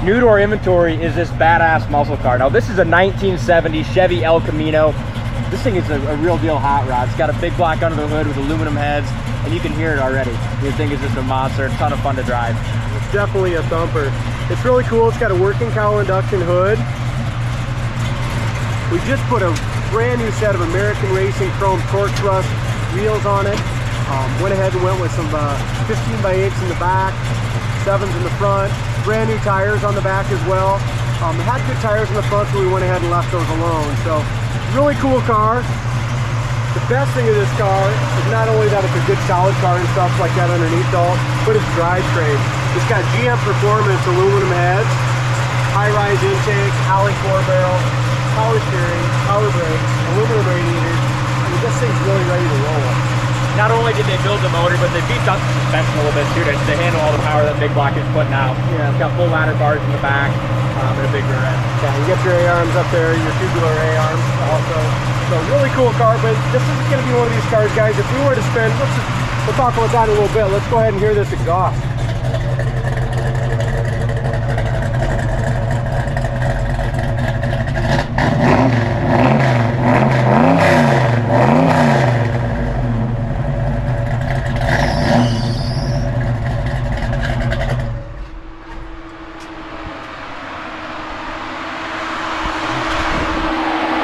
New to our inventory is this badass muscle car. Now this is a 1970 Chevy El Camino. This thing is a real deal hot rod. It's got a big block under the hood with aluminum heads, and you can hear it already. This thing is just a monster, a ton of fun to drive. It's definitely a thumper. It's really cool. It's got a working cowl induction hood. We just put a brand new set of American Racing chrome torque thrust wheels on it. Went ahead and went with some 15x8s in the back, 7s in the front, brand new tires on the back as well. It had good tires in the front, so we went ahead and left those alone. So really cool car. The best thing of this car is not only that it's a good solid car and stuff like that underneath all, but its drivetrain. It's got GM Performance aluminum heads, high-rise intake, Alley 4-barrel, power steering, power brakes, aluminum radiators. I mean, this thing's really ready to roll. Not only did they build the motor, but they beefed up the suspension a little bit too to handle all the power that big block is putting out. Yeah, it's got full ladder bars in the back and a big rear end. Yeah, you get your A-arms up there, your tubular A-arms also. So really cool car, but this is going to be one of these cars, guys. If we were to spend, we'll talk about that in a little bit. Let's go ahead and hear this exhaust.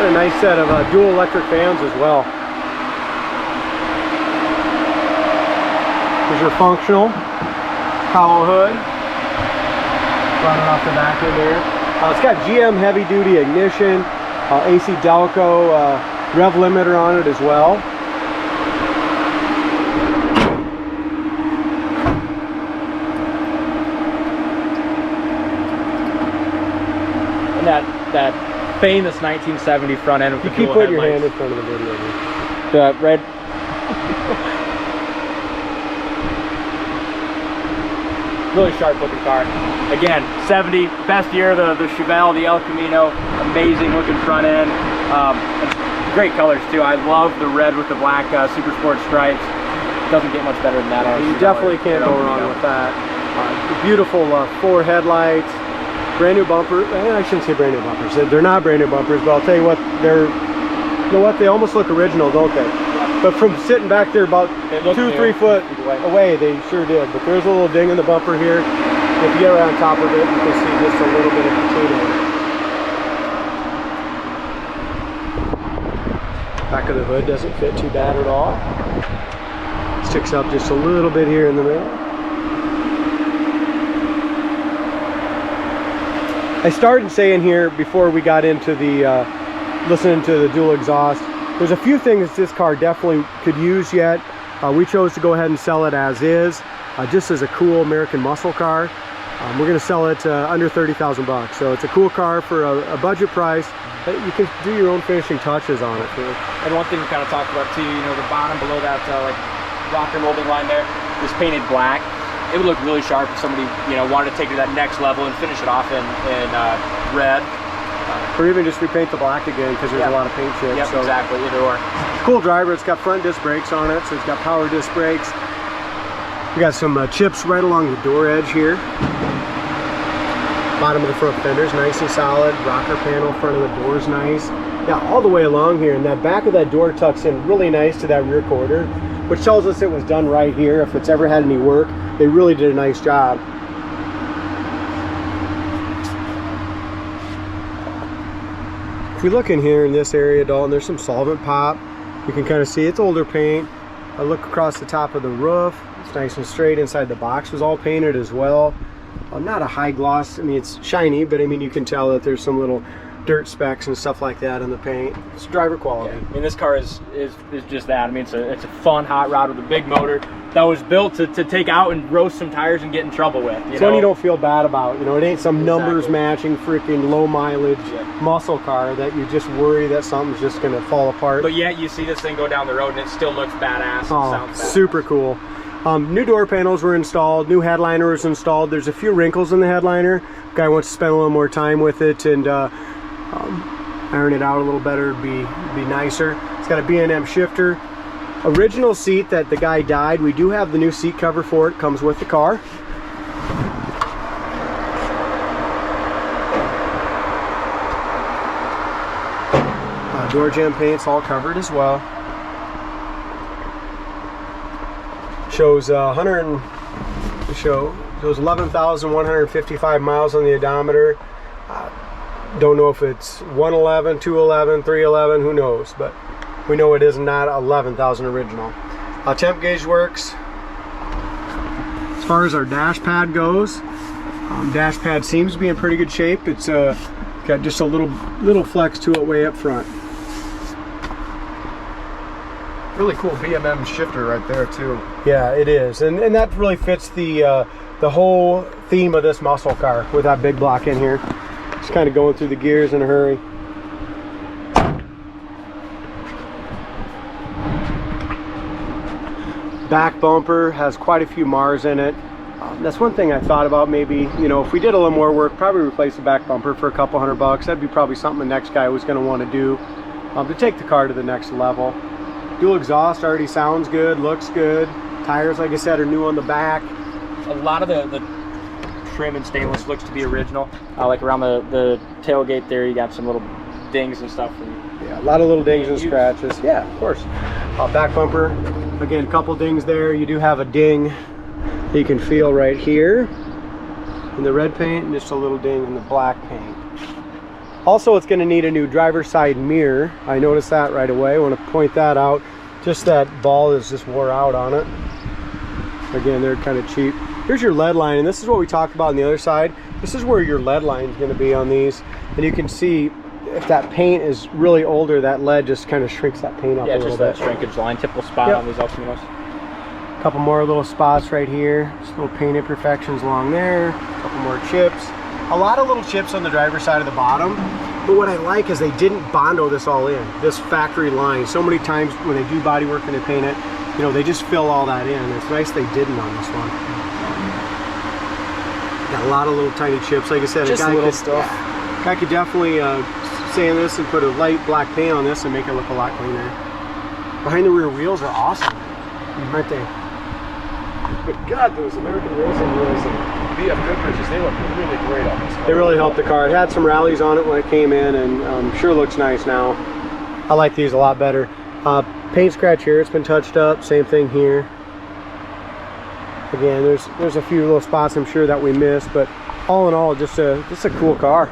A nice set of dual electric fans as well. Here's your functional cowl hood running off the back end there. It's got GM heavy duty ignition, AC Delco rev limiter on it as well. And that famous 1970 front end. You keep putting your hand in front of the video. The red. Really sharp looking car. Again, 70, best year, the Chevelle, the El Camino, amazing looking front end. Great colors too. I love the red with the black Super Sport stripes. Doesn't get much better than that. You definitely can't go wrong with that. Beautiful 4 headlights. Brand new bumper. I shouldn't say brand new bumpers. They're not brand new bumpers, but I'll tell you what, you know what? They almost look original, don't they? But from sitting back there about 2-3 foot away, they sure did. But there's a little ding in the bumper here. If you get right on top of it, you can see just a little bit of patina. Back of the hood doesn't fit too bad at all. Sticks up just a little bit here in the middle. I started saying here before we got into the listening to the dual exhaust, there's a few things this car definitely could use yet. We chose to go ahead and sell it as is, just as a cool American muscle car. We're going to sell it under 30,000 bucks. So it's a cool car for a budget price. You can do your own finishing touches on it too. And one thing we kind of talked about too, you know, the bottom below that like rocker molding line there is painted black. It would look really sharp if somebody, you know, wanted to take it to that next level and finish it off in red. Or even just repaint the black again because there's a lot of paint chips. Yep, so exactly, either or. Cool driver. It's got front disc brakes on it, so it's got power disc brakes. We got some chips right along the door edge here. Bottom of the front fender's nice and solid. Rocker panel, front of the door's nice. Yeah, all the way along here, and that back of that door tucks in really nice to that rear quarter, which tells us it was done right here. If it's ever had any work, they really did a nice job. If we look in here in this area, Dalton, there's some solvent pop. You can kind of see it's older paint. I look across the top of the roof. It's nice and straight. Inside the box was all painted as well. Not a high gloss. I mean, it's shiny, but I mean, you can tell that there's some little dirt specks and stuff like that in the paint. It's driver quality. Yeah. I mean, this car is just that. I mean, it's a fun hot rod with a big motor that was built to take out and roast some tires and get in trouble with. It's one you don't feel bad about. You know, it ain't some numbers matching freaking low mileage muscle car that you just worry that something's just gonna fall apart. But yet you see this thing go down the road and it still looks badass. And sounds badass. Super cool. New door panels were installed. New headliner was installed. There's a few wrinkles in the headliner. Guy wants to spend a little more time with it and iron it out a little better, be nicer. It's got a B&M shifter. Original seat that the guy died. We do have the new seat cover for it. Comes with the car. Door jamb paint's all covered as well. Shows 11,155 miles on the odometer. Don't know if it's 111, 211, 311, who knows, but we know it is not 11,000 original. Temp gauge works. As far as our dash pad goes, dash pad seems to be in pretty good shape. It's got just a little flex to it way up front. Really cool BMM shifter right there too. Yeah, it is, and that really fits the whole theme of this muscle car with that big block in here. Just kind of going through the gears in a hurry. Back bumper has quite a few Mars in it. That's one thing I thought about, maybe, you know, if we did a little more work, probably replace the back bumper for a couple $100. That'd be probably something the next guy was going to want to do to take the car to the next level. Dual exhaust already sounds good, looks good. Tires, like I said, are new on the back. A lot of the trim and stainless looks to be original. Like around the tailgate there, you got some little dings and stuff. Yeah, a lot of little dings and scratches. Yeah, of course. Back bumper, again, a couple dings there. You do have a ding that you can feel right here in the red paint, and just a little ding in the black paint. Also, it's going to need a new driver's side mirror. I noticed that right away. I want to point that out. Just that ball is just wore out on it. Again, they're kind of cheap. Here's your lead line, and this is what we talked about on the other side. This is where your lead line is going to be on these, and you can see if that paint is really older, that lead just kind of shrinks that paint up a little bit. Yeah, just that shrinkage line, typical spot on these Elcaminos. A couple more little spots right here, just little paint imperfections along there. A couple more chips. A lot of little chips on the driver's side of the bottom. But what I like is they didn't Bondo this all in, this factory line. So many times when they do body work and they paint it, you know, they just fill all that in. It's nice they didn't on this one. Got a lot of little tiny chips. Like I said, just little stuff. Yeah, I could definitely sand this and put a light black paint on this and make it look a lot cleaner. Behind the rear wheels are awesome, aren't they? But God, those American Racing wheels and BF Goodrich's, they look really great on this car. They really helped the car. It had some rallies on it when it came in, and sure looks nice now. I like these a lot better. Paint scratch here, it's been touched up. Same thing here. Again, there's a few little spots I'm sure that we missed, but all in all, just a cool car.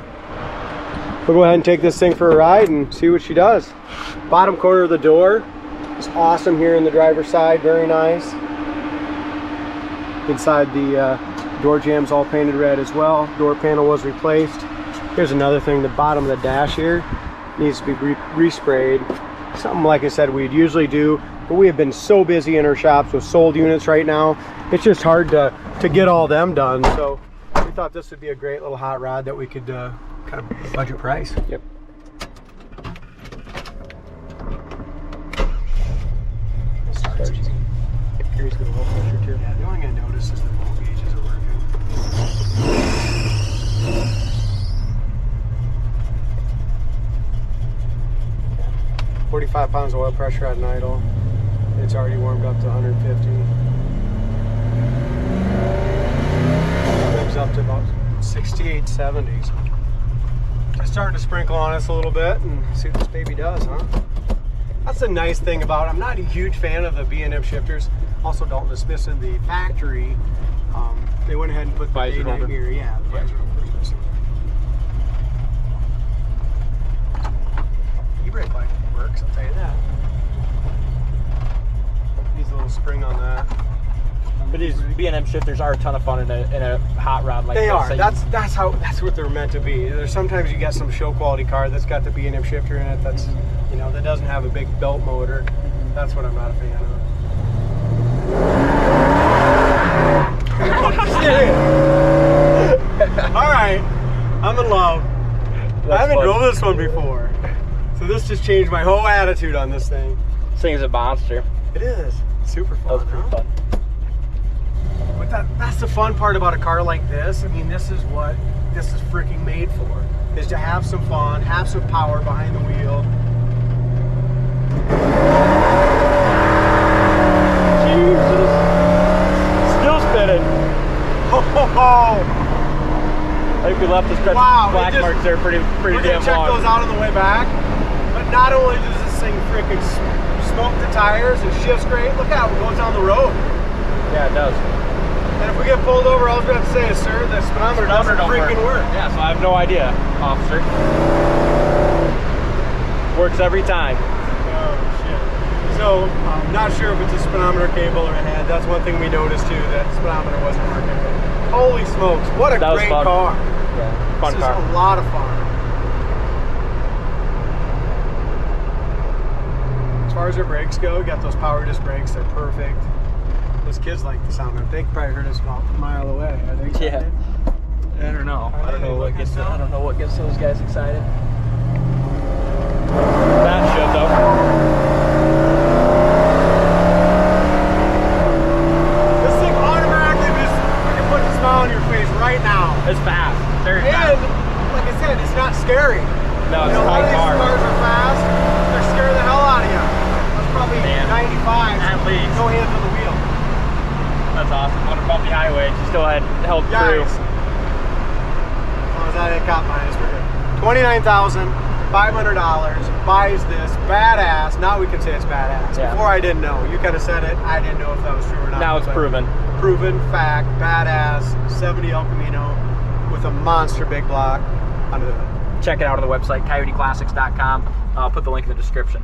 We'll go ahead and take this thing for a ride and see what she does. Bottom corner of the door is awesome here in the driver's side, very nice. Inside the door jambs all painted red as well. Door panel was replaced. Here's another thing, the bottom of the dash here needs to be resprayed. Something, like I said, we'd usually do, but we have been so busy in our shops with sold units right now. It's just hard to get all them done. So we thought this would be a great little hot rod that we could kind of budget price. Yep. Here's the low pressure too. Yeah, the only thing I noticed is the voltage gauges are working. 45 pounds of oil pressure at an idle. It's already warmed up to 150. Brings up to about 68, 70s. Just starting to sprinkle on us a little bit and see what this baby does, huh? That's the nice thing about it. I'm not a huge fan of the B&M shifters. Also, don't dismiss in the factory. They went ahead and put the day-night mirror. Yeah, the visor holder's missing. E-brake light works, I'll tell you that. Needs a little spring on that. But these B&M shifters are a ton of fun in a hot rod like this. They are. That's what they're meant to be. There's sometimes you get some show quality car that's got the B&M shifter in it that's, you know, that doesn't have a big belt motor. That's what I'm not a fan of. All right, I'm in love. I haven't drove this one before, so this just changed my whole attitude on this thing. This thing is a monster. It is super fun. That was pretty fun. But that's the fun part about a car like this. I mean, this is what this is freaking made for, is to have some fun, have some power behind the wheel. Jesus. Still spinning. Oh. I think we left the stretch black marks there pretty damn long. We're gonna check those out on the way back. But But not only does this thing freaking smoke the tires and shifts great, look how it goes down the road. Yeah, it does. And if we get pulled over, all I was going to say is, sir, the speedometer doesn't freaking work. Yeah, so I have no idea, officer. Works every time. Oh, shit. So, I'm not sure if it's a speedometer cable or a head. That's one thing we noticed too, that speedometer wasn't working. But holy smokes, what a great car. Yeah, fun car. This is a lot of fun. As far as our brakes go, we got those power disc brakes. They're perfect. Those kids like the sound of it. They probably heard us about a mile away. Are they excited? Yeah. I don't know. I don't know what gets those guys excited. That should though. This thing automatically just freaking puts a smile on your face right now. It's fast. Very And fast. like I said, it's not scary. No, it's a lot of a these car. cars are fast. They're scaring the hell out of you. That's probably 95. At least. No hands on the wheel. That's awesome. On a bumpy highway, she still had held through. Guys, as long as I didn't cop mine, we're good. $29,500 buys this badass. Now we can say it's badass. Yeah. Before I didn't know. You kind of said it. I didn't know if that was true or not. Now it's proven. Proven fact, badass 70 El Camino with a monster big block under the hood. Check it out on the website, coyoteclassics.com. I'll put the link in the description.